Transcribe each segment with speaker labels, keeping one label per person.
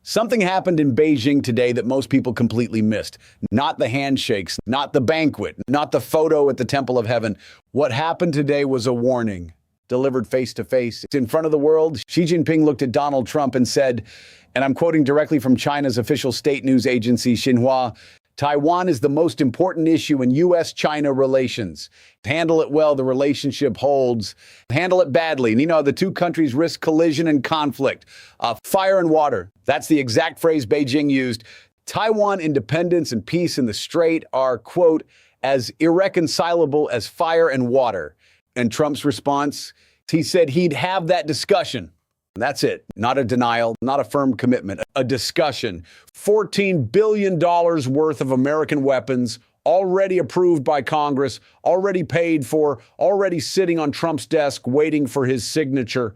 Speaker 1: Something happened in Beijing today that most people completely missed. Not the handshakes, not the banquet, not the photo at the Temple of Heaven. What happened today was a warning, delivered face to face. In front of the world, Xi Jinping looked at Donald Trump and said, and I'm quoting directly from China's official state news agency, Xinhua, Taiwan is the most important issue in U.S.-China relations. Handle it well, the relationship holds. Handle it badly, and the two countries risk collision and conflict. Fire and water. That's the exact phrase Beijing used. Taiwan independence and peace in the Strait are, quote, as irreconcilable as fire and water. And Trump's response, he said he'd have that discussion. That's it. Not a denial, not a firm commitment, a discussion. $14 billion worth of American weapons already approved by Congress, already paid for, already sitting on Trump's desk waiting for his signature.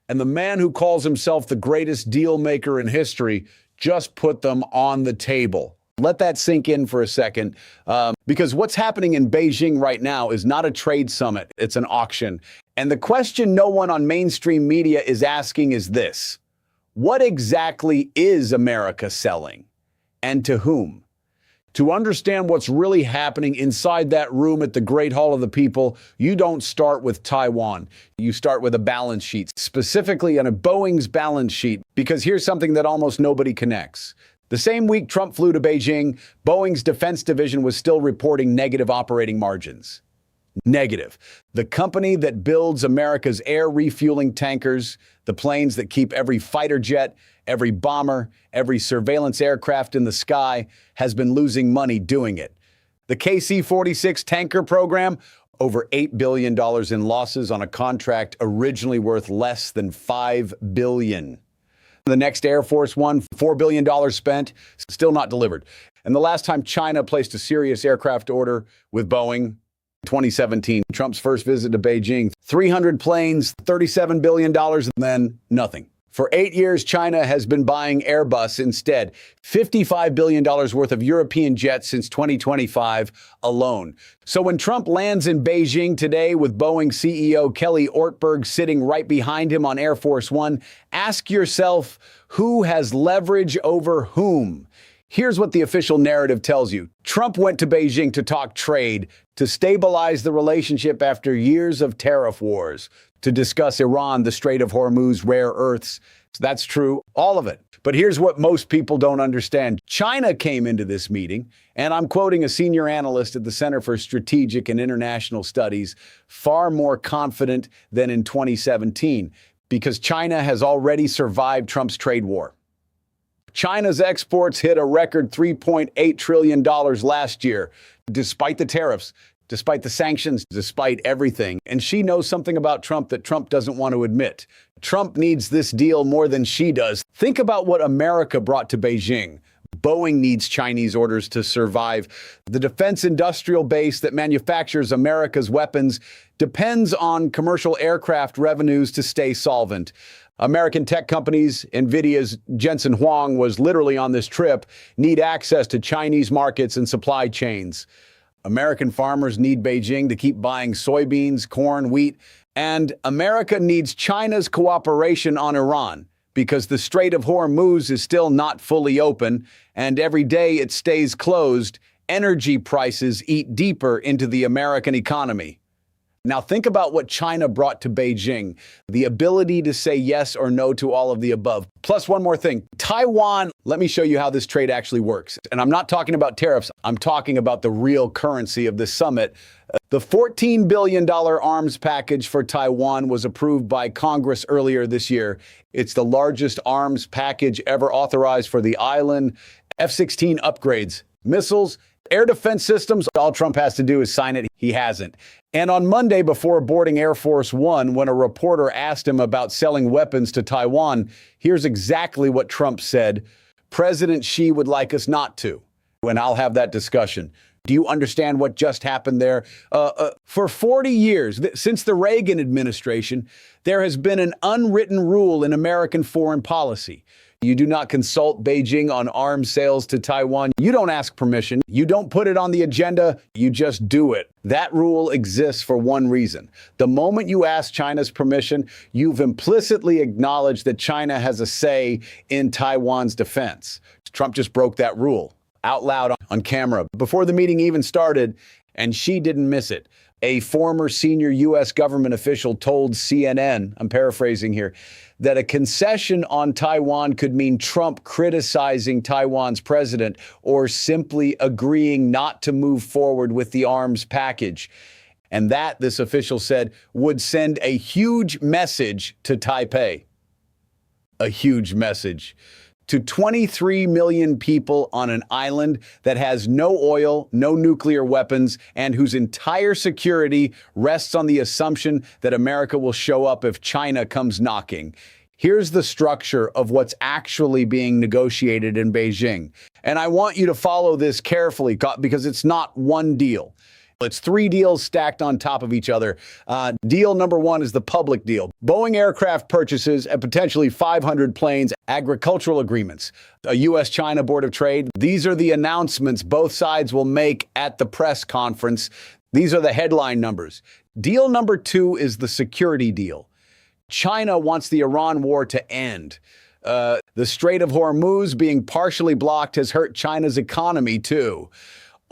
Speaker 1: And the man who calls himself the greatest deal maker in history just put them on the table. Let that sink in for a second, because what's happening in Beijing right now is not a trade summit, it's an auction. And the question no one on mainstream media is asking is this: what exactly is America selling, and to whom? To understand what's really happening inside that room at the Great Hall of the People, you don't start with Taiwan. You start with a balance sheet, specifically on a Boeing's balance sheet, because here's something that almost nobody connects. The same week Trump flew to Beijing, Boeing's defense division was still reporting negative operating margins. Negative. The company that builds America's air refueling tankers, the planes that keep every fighter jet, every bomber, every surveillance aircraft in the sky, has been losing money doing it. The KC-46 tanker program, over $8 billion in losses on a contract originally worth less than $5 billion. The next Air Force One, $4 billion spent, still not delivered. And the last time China placed a serious aircraft order with Boeing, 2017, Trump's first visit to Beijing, 300 planes, $37 billion, and then nothing. For 8 years, China has been buying Airbus instead, $55 billion worth of European jets since 2025 alone. So when Trump lands in Beijing today with Boeing CEO Kelly Ortberg sitting right behind him on Air Force One, ask yourself, who has leverage over whom? Here's what the official narrative tells you. Trump went to Beijing to talk trade, to stabilize the relationship after years of tariff wars, to discuss Iran, the Strait of Hormuz, rare earths. That's true, all of it. But here's what most people don't understand. China came into this meeting, and I'm quoting a senior analyst at the Center for Strategic and International Studies, far more confident than in 2017, because China has already survived Trump's trade war. China's exports hit a record $3.8 trillion last year, despite the tariffs, despite the sanctions, despite everything. And she knows something about Trump that Trump doesn't want to admit. Trump needs this deal more than she does. Think about what America brought to Beijing. Boeing needs Chinese orders to survive. The defense industrial base that manufactures America's weapons depends on commercial aircraft revenues to stay solvent. American tech companies, NVIDIA's Jensen Huang was literally on this trip, need access to Chinese markets and supply chains. American farmers need Beijing to keep buying soybeans, corn, wheat, and America needs China's cooperation on Iran because the Strait of Hormuz is still not fully open, and every day it stays closed, energy prices eat deeper into the American economy. Now think about what China brought to Beijing, the ability to say yes or no to all of the above. Plus one more thing, Taiwan, let me show you how this trade actually works. And I'm not talking about tariffs, I'm talking about the real currency of this summit. The $14 billion arms package for Taiwan was approved by Congress earlier this year. It's the largest arms package ever authorized for the island. F-16 upgrades, missiles, air defense systems. All Trump has to do is sign it. He hasn't. And on Monday, before boarding Air Force One, when a reporter asked him about selling weapons to Taiwan, here's exactly what Trump said. President Xi would like us not to. And I'll have that discussion. Do you understand what just happened there? For 40 years, since the Reagan administration, there has been an unwritten rule in American foreign policy. You do not consult Beijing on arms sales to Taiwan. You don't ask permission. You don't put it on the agenda. You just do it. That rule exists for one reason. The moment you ask China's permission, you've implicitly acknowledged that China has a say in Taiwan's defense. Trump just broke that rule out loud on camera before the meeting even started, and she didn't miss it. A former senior U.S. government official told CNN, I'm paraphrasing here, that a concession on Taiwan could mean Trump criticizing Taiwan's president or simply agreeing not to move forward with the arms package. And that, this official said, would send a huge message to Taipei. A huge message. To 23 million people on an island that has no oil, no nuclear weapons, and whose entire security rests on the assumption that America will show up if China comes knocking. Here's the structure of what's actually being negotiated in Beijing. And I want you to follow this carefully because it's not one deal. It's three deals stacked on top of each other. Deal number one is the public deal. Boeing aircraft purchases and potentially 500 planes, agricultural agreements, a U.S.-China Board of Trade. These are the announcements both sides will make at the press conference. These are the headline numbers. Deal number two is the security deal. China wants the Iran war to end. The Strait of Hormuz being partially blocked has hurt China's economy too.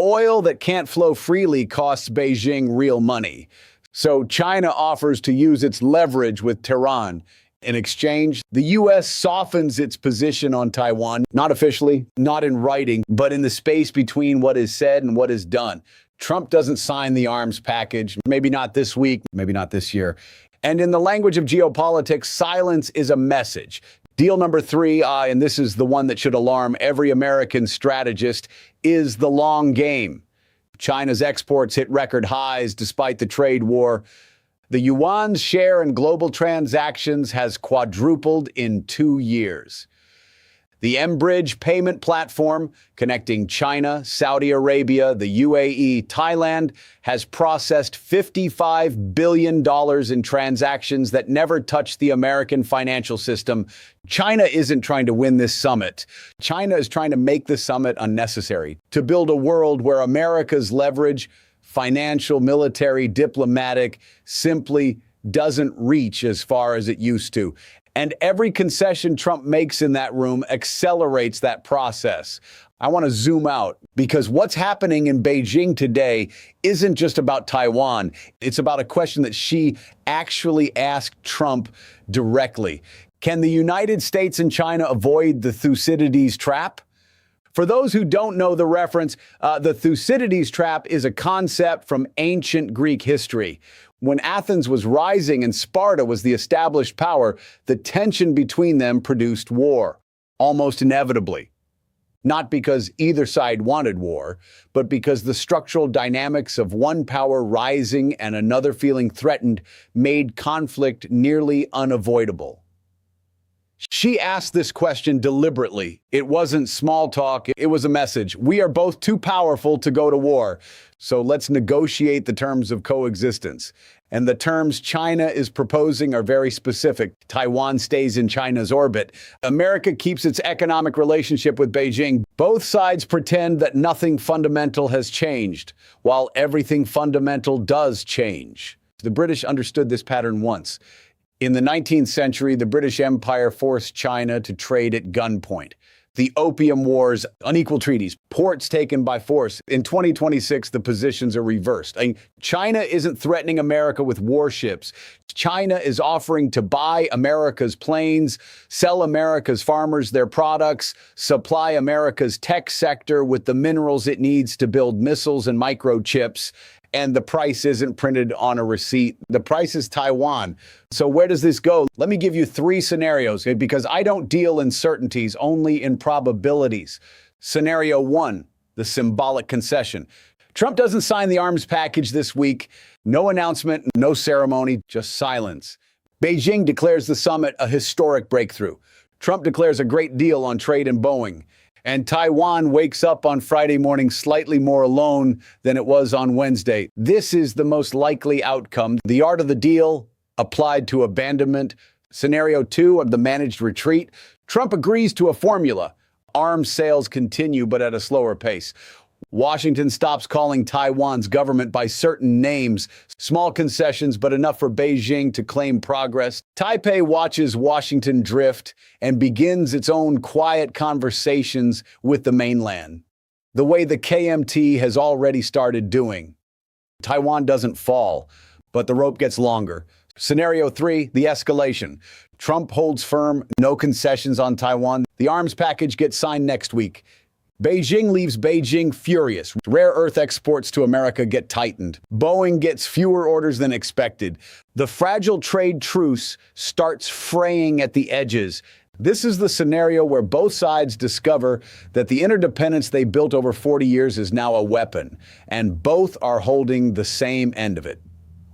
Speaker 1: Oil that can't flow freely costs Beijing real money. So China offers to use its leverage with Tehran. In exchange, the U.S. softens its position on Taiwan, not officially, not in writing, but in the space between what is said and what is done. Trump doesn't sign the arms package, maybe not this week, maybe not this year. And in the language of geopolitics, silence is a message. Deal number three, and this is the one that should alarm every American strategist, is the long game. China's exports hit record highs despite the trade war. The yuan's share in global transactions has quadrupled in 2 years. The M-Bridge payment platform connecting China, Saudi Arabia, the UAE, Thailand has processed $55 billion in transactions that never touched the American financial system. China isn't trying to win this summit. China is trying to make the summit unnecessary, to build a world where America's leverage, financial, military, diplomatic, simply doesn't reach as far as it used to. And every concession Trump makes in that room accelerates that process. I want to zoom out because what's happening in Beijing today isn't just about Taiwan. It's about a question that she actually asked Trump directly. Can the United States and China avoid the Thucydides Trap? For those who don't know the reference, the Thucydides Trap is a concept from ancient Greek history. When Athens was rising and Sparta was the established power, the tension between them produced war, almost inevitably. Not because either side wanted war, but because the structural dynamics of one power rising and another feeling threatened made conflict nearly unavoidable. She asked this question deliberately. It wasn't small talk, it was a message. We are both too powerful to go to war, so let's negotiate the terms of coexistence. And the terms China is proposing are very specific. Taiwan stays in China's orbit. America keeps its economic relationship with Beijing. Both sides pretend that nothing fundamental has changed, while everything fundamental does change. The British understood this pattern once. In the 19th century, the British Empire forced China to trade at gunpoint. The Opium Wars, unequal treaties, ports taken by force. In 2026, the positions are reversed. China isn't threatening America with warships. China is offering to buy America's planes, sell America's farmers their products, supply America's tech sector with the minerals it needs to build missiles and microchips. And the price isn't printed on a receipt. The price is Taiwan. So where does this go? Let me give you three scenarios, because I don't deal in certainties, only in probabilities. Scenario one, the symbolic concession. Trump doesn't sign the arms package this week. No announcement, no ceremony, just silence. Beijing declares the summit a historic breakthrough. Trump declares a great deal on trade and Boeing. And Taiwan wakes up on Friday morning slightly more alone than it was on Wednesday. This is the most likely outcome. The art of the deal applied to abandonment. Scenario two of the managed retreat. Trump agrees to a formula. Arms sales continue, but at a slower pace. Washington stops calling Taiwan's government by certain names. Small concessions, but enough for Beijing to claim progress. Taipei watches Washington drift and begins its own quiet conversations with the mainland, the way the KMT has already started doing. Taiwan doesn't fall, but the rope gets longer. Scenario 3, the escalation. Trump holds firm, no concessions on Taiwan. The arms package gets signed next week. Beijing leaves Beijing furious. Rare earth exports to America get tightened. Boeing gets fewer orders than expected. The fragile trade truce starts fraying at the edges. This is the scenario where both sides discover that the interdependence they built over 40 years is now a weapon, and both are holding the same end of it.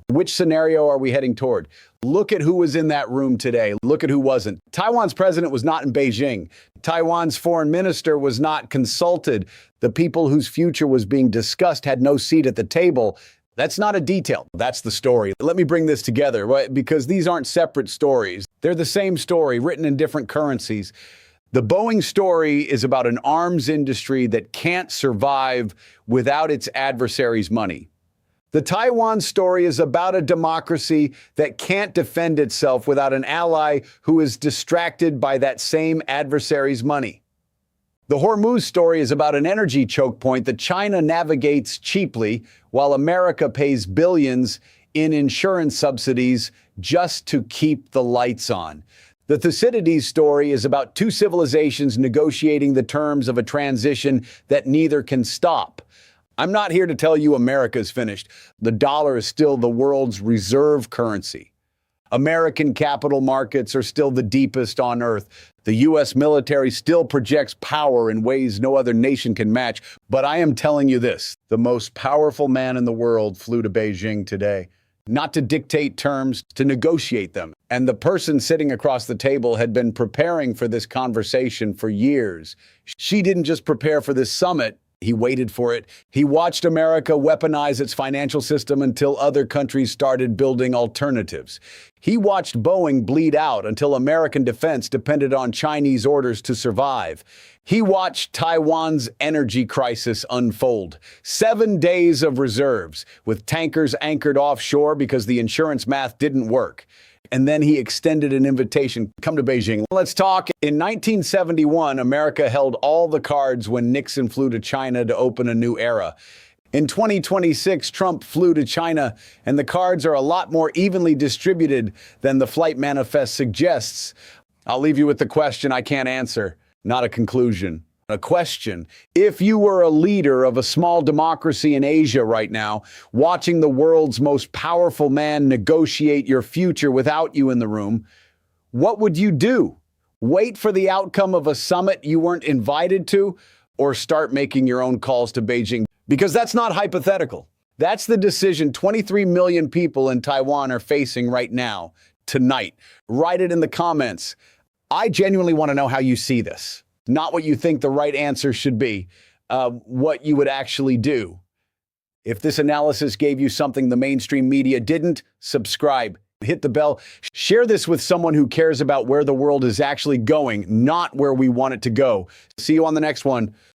Speaker 1: Which scenario are we heading toward? Look at who was in that room today. Look at who wasn't. Taiwan's president was not in Beijing. Taiwan's foreign minister was not consulted. The people whose future was being discussed had no seat at the table. That's not a detail. That's the story. Let me bring this together, right? Because these aren't separate stories. They're the same story, written in different currencies. The Boeing story is about an arms industry that can't survive without its adversaries' money. The Taiwan story is about a democracy that can't defend itself without an ally who is distracted by that same adversary's money. The Hormuz story is about an energy choke point that China navigates cheaply while America pays billions in insurance subsidies just to keep the lights on. The Thucydides story is about two civilizations negotiating the terms of a transition that neither can stop. I'm not here to tell you America's finished. The dollar is still the world's reserve currency. American capital markets are still the deepest on earth. The U.S. military still projects power in ways no other nation can match. But I am telling you this, the most powerful man in the world flew to Beijing today. Not to dictate terms, to negotiate them. And the person sitting across the table had been preparing for this conversation for years. She didn't just prepare for this summit. He waited for it. He watched America weaponize its financial system until other countries started building alternatives. He watched Boeing bleed out until American defense depended on Chinese orders to survive. He watched Taiwan's energy crisis unfold. 7 days of reserves, with tankers anchored offshore because the insurance math didn't work. And then he extended an invitation, come to Beijing. Let's talk. In 1971, America held all the cards when Nixon flew to China to open a new era. In 2026, Trump flew to China, and the cards are a lot more evenly distributed than the flight manifest suggests. I'll leave you with the question I can't answer, not a conclusion. A question. If you were a leader of a small democracy in Asia right now, watching the world's most powerful man negotiate your future without you in the room, what would you do? Wait for the outcome of a summit you weren't invited to, or start making your own calls to Beijing? Because that's not hypothetical. That's the decision 23 million people in Taiwan are facing right now, tonight. Write it in the comments. I genuinely want to know how you see this. Not what you think the right answer should be, what you would actually do. If this analysis gave you something the mainstream media didn't, subscribe, hit the bell, share this with someone who cares about where the world is actually going, not where we want it to go. See you on the next one.